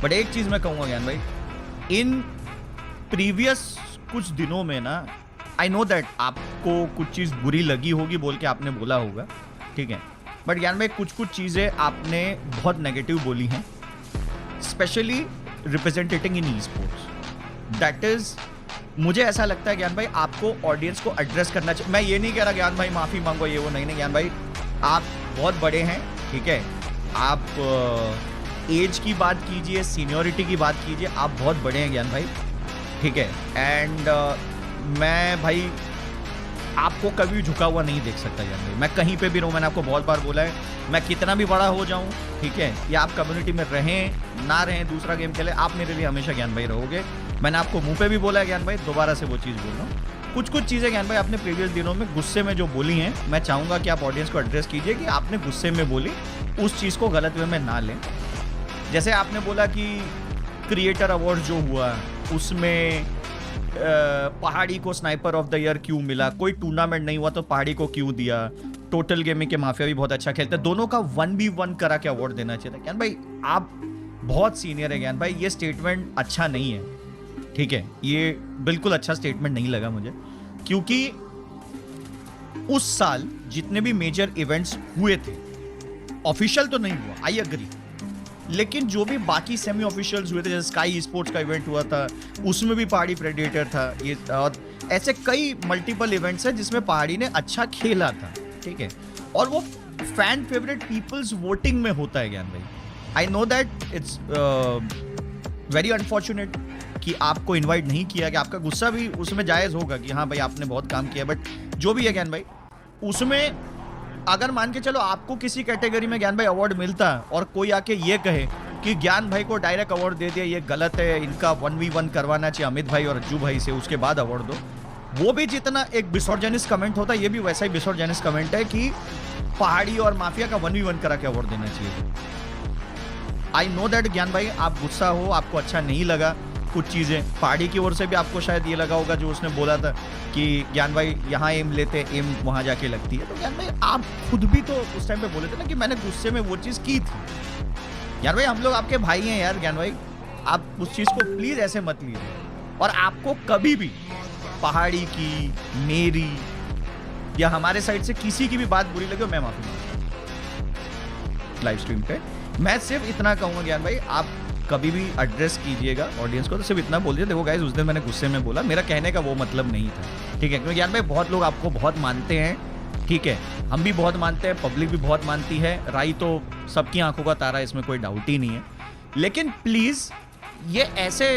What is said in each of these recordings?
But एक चीज मैं कहूंगा ज्ञान भाई, इन प्रीवियस कुछ दिनों में ना, आई नो दैट आपको कुछ चीज बुरी लगी होगी बोल के आपने बोला होगा, ठीक है, बट ज्ञान भाई कुछ चीजें आपने बहुत नेगेटिव बोली हैं, specially representing in e sports. That is, मुझे ऐसा लगता है ज्ञान भाई आपको ऑडियंस को एड्रेस करना चाहिए। मैं ये नहीं कह रहा ज्ञान भाई माफी मांगो ये वो, नहीं ज्ञान भाई, आप बहुत बड़े हैं, ठीक है, आप एज की बात कीजिए, सीनियोरिटी की बात कीजिए, आप बहुत बड़े हैं ज्ञान भाई, ठीक है, एंड मैं भाई आपको कभी झुका हुआ नहीं देख सकता ज्ञान भाई। मैं कहीं पे भी रहूँ, मैंने आपको बहुत बार बोला है, मैं कितना भी बड़ा हो जाऊँ, ठीक है, या आप कम्युनिटी में रहें ना रहें, दूसरा गेम खेले, आप मेरे लिए हमेशा ज्ञान भाई रहोगे। मैंने आपको मुंह पे भी बोला है ज्ञान भाई, दोबारा से वो चीज़ बोल रहा हूँ। कुछ चीज़ें ज्ञान भाई आपने प्रीवियस दिनों में गुस्से में जो बोली हैं, मैं चाहूँगा कि आप ऑडियंस को एड्रेस कीजिए कि आपने गुस्से में बोली, उस चीज़ को गलत वे में ना लें। जैसे आपने बोला कि क्रिएटर अवार्ड जो हुआ उसमें पहाड़ी को स्नाइपर ऑफ द ईयर क्यों मिला, कोई टूर्नामेंट नहीं हुआ तो पहाड़ी को क्यों दिया, टोटल गेमिंग के माफिया भी बहुत अच्छा खेलते हैं, दोनों का 1v1 करा के अवार्ड देना चाहिए था। ज्ञान भाई आप बहुत सीनियर है ज्ञान भाई, ये स्टेटमेंट अच्छा नहीं है, ठीक है, ये बिल्कुल अच्छा स्टेटमेंट नहीं लगा मुझे, क्योंकि उस साल जितने भी मेजर इवेंट्स हुए थे, ऑफिशियल तो नहीं हुआ, आई एग्री, लेकिन जो भी बाकी सेमी ऑफिशियल्स हुए थे, जैसे स्काई स्पोर्ट्स का इवेंट हुआ था, उसमें भी पहाड़ी प्रेडिएटर था, ये और ऐसे कई मल्टीपल इवेंट्स हैं जिसमें पहाड़ी ने अच्छा खेला था, ठीक है, और वो फैन फेवरेट पीपल्स वोटिंग में होता है ज्ञान भाई। I know that it's very unfortunate कि आपको इनवाइट नहीं किया गया, आपका गुस्सा भी उसमें जायज़ होगा कि हाँ भाई आपने बहुत काम किया, बट जो भी है ज्ञान भाई, उसमें अगर मान के चलो आपको किसी कैटेगरी में ज्ञान भाई अवार्ड मिलता और कोई आके ये कहे कि ज्ञान भाई को डायरेक्ट अवार्ड दे दिया, ये गलत है, इनका 1v1 करवाना चाहिए अमित भाई और अज्जू भाई से, उसके बाद अवार्ड दो, वो भी जितना एक बिसॉर्जेनियस कमेंट होता है, ये भी वैसा ही बिसॉर्जेनियस कमेंट है कि पहाड़ी और माफिया का 1v1 करा के अवार्ड देना चाहिए। आई नो दैट ज्ञान भाई आप गुस्सा हो, आपको अच्छा नहीं लगा कुछ चीज़ें, पहाड़ी की ओर से भी आपको शायद ये लगा होगा जो उसने बोला था कि ज्ञान भाई यहाँ एम लेते, एम वहाँ जाके लगती है, तो ज्ञान भाई आप खुद भी तो उस टाइम पे बोले थे ना कि मैंने गुस्से में वो चीज़ की थी। यार भाई हम लोग आपके भाई हैं यार ज्ञान भाई, आप उस चीज़ को प्लीज़ ऐसे मत लीजिए, और आपको कभी भी पहाड़ी की, मेरी या हमारे साइड से किसी की भी बात बुरी लगे, मैं माफी मांगता लाइव स्ट्रीम पे। मैं सिर्फ इतना कहूँगा ज्ञान भाई, आप कभी भी एड्रेस कीजिएगा ऑडियंस को तो सिर्फ इतना बोल दिया, देखो गाइस उस दिन मैंने गुस्से में बोला, मेरा कहने का वो मतलब नहीं था, ठीक है, क्योंकि ज्ञान भाई बहुत लोग आपको बहुत मानते हैं, ठीक है, हम भी बहुत मानते हैं, पब्लिक भी बहुत मानती है, राई तो सबकी आंखों का तारा, इसमें कोई डाउट ही नहीं है, लेकिन प्लीज़ ये ऐसे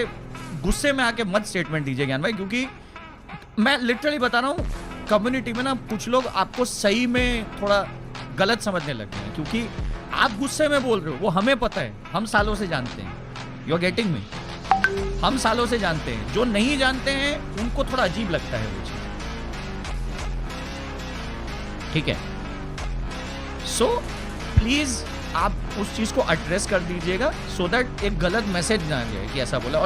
गुस्से में आके मत स्टेटमेंट दीजिए ज्ञान भाई, क्योंकि मैं लिटरली बता रहा हूँ, कम्युनिटी में ना कुछ लोग आपको सही में थोड़ा गलत समझने लग गए हैं, क्योंकि आप गुस्से में बोल रहे हो, वो हमें पता है, हम सालों से जानते हैं, यू आर गेटिंग मी, हम सालों से जानते हैं, जो नहीं जानते हैं उनको थोड़ा अजीब लगता है वो चीज, ठीक है, सो प्लीज आप उस चीज को एड्रेस कर दीजिएगा, सो दैट एक गलत मैसेज ना जाए कि ऐसा बोला। और